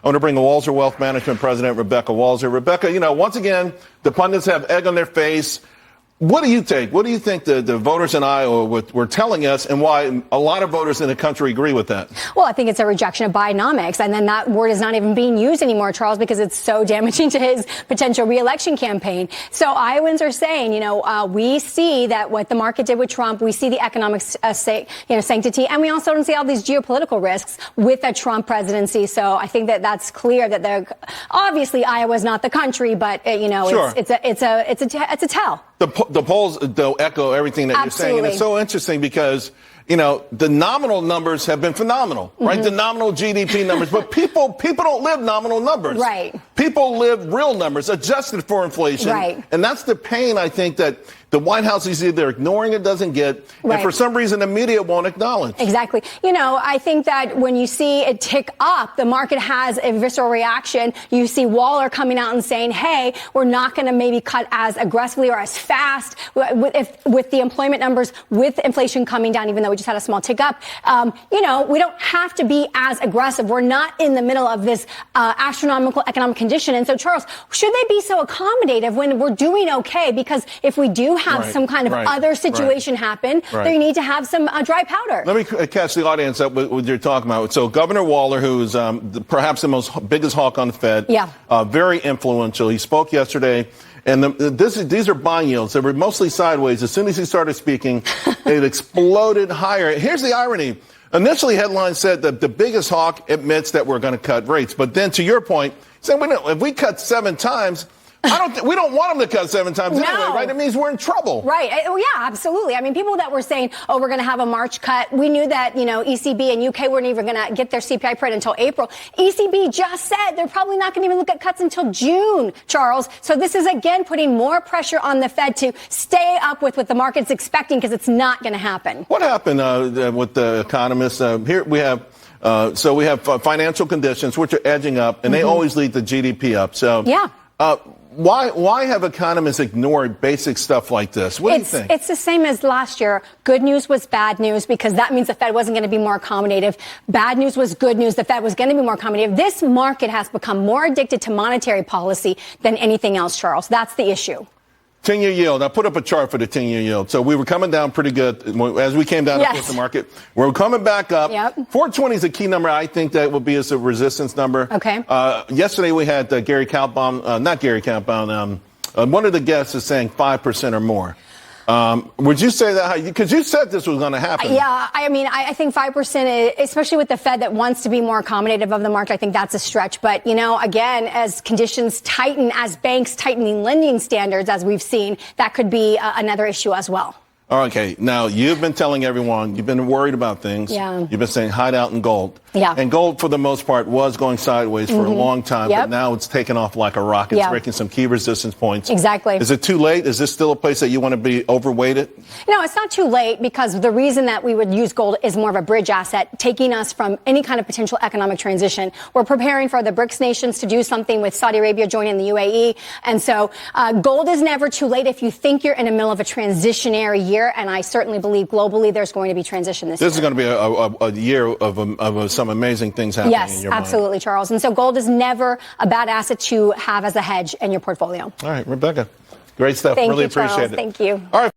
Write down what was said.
I want to bring a Walser Wealth Management President, Rebecca Walser. Rebecca, once again, the pundits have egg on their face. What do you think? What do you think the voters in Iowa were telling us, and why a lot of voters in the country agree with that? Well, I think it's a rejection of Bidenomics, and then that word is not even being used anymore, Charles, because it's so damaging to his potential reelection campaign. So Iowans are saying, we see that what the market did with Trump, we see the economic sanctity, and we also don't see all these geopolitical risks with a Trump presidency. So I think that that's clear that they're obviously Iowa's not the country, but Sure. it's a tell. The polls don't echo everything that Absolutely. you're saying. And it's so interesting because, the nominal numbers have been phenomenal, right? The nominal GDP numbers. But people don't live nominal numbers. Right. People live real numbers, adjusted for inflation. Right. And that's the pain, I think, that the White House is either ignoring it, doesn't get, Right. and for some reason the media won't acknowledge. Exactly. I think that when you see it tick up, the market has a visceral reaction. You see Waller coming out and saying, hey, we're not going to maybe cut as aggressively or as fast with the employment numbers, with inflation coming down, even though we just had a small tick up. We don't have to be as aggressive. We're not in the middle of this astronomical economic condition. And so, Charles, should they be so accommodative when we're doing okay? Because if we do have some kind of other situation happen, they need to have some dry powder. Let me catch the audience up with what you're talking about. So Governor Waller, who's perhaps the biggest hawk on the Fed, very influential. He spoke yesterday. And these are bond yields. They were mostly sideways. As soon as he started speaking, it exploded higher. Here's the irony. Initially, headlines said that the biggest hawk admits that we're going to cut rates. But then, to your point, saying if we cut 7 times, we don't want them to cut 7 times anyway, right? It means we're in trouble. Right. Oh, yeah, absolutely. I mean, people that were saying, we're going to have a March cut. We knew that, ECB and UK weren't even going to get their CPI print until April. ECB just said they're probably not going to even look at cuts until June, Charles. So this is, again, putting more pressure on the Fed to stay up with what the market's expecting, because it's not going to happen. What happened with the economists? Here we have we have financial conditions, which are edging up, and they always lead the GDP up. So yeah. Why have economists ignored basic stuff like this? What do you think? It's the same as last year. Good news was bad news, because that means the Fed wasn't going to be more accommodative. Bad news was good news. The Fed was going to be more accommodative. This market has become more addicted to monetary policy than anything else, Charles. That's the issue. 10-year yield. I put up a chart for the 10-year yield. So we were coming down pretty good as we came down to the market. We're coming back up. Yep. 420 is a key number. I think that will be as a resistance number. Okay. Yesterday we had Gary Kaltbaum, not Gary Kaltbaum, one of the guests is saying 5% or more. Would you say that? Because you said this was going to happen. Yeah, I think 5%, especially with the Fed that wants to be more accommodative of the market, I think that's a stretch. But, again, as conditions tighten, as banks tightening lending standards, as we've seen, that could be another issue as well. Okay. Now, you've been telling everyone, you've been worried about things. Yeah. You've been saying hide out in gold. Yeah. And gold, for the most part, was going sideways for a long time. Yep. But now it's taken off like a rocket. It's breaking some key resistance points. Exactly. Is it too late? Is this still a place that you want to be overweighted? No, it's not too late, because the reason that we would use gold is more of a bridge asset, taking us from any kind of potential economic transition. We're preparing for the BRICS nations to do something with Saudi Arabia joining the UAE. And so gold is never too late if you think you're in the middle of a transitionary year. And I certainly believe globally there's going to be transition this year. This is going to be a year of some amazing things happening in your mind. Yes, absolutely, Charles. And so gold is never a bad asset to have as a hedge in your portfolio. All right, Rebecca. Great stuff. Thank really you, Charles. appreciate it. Thank you. All right.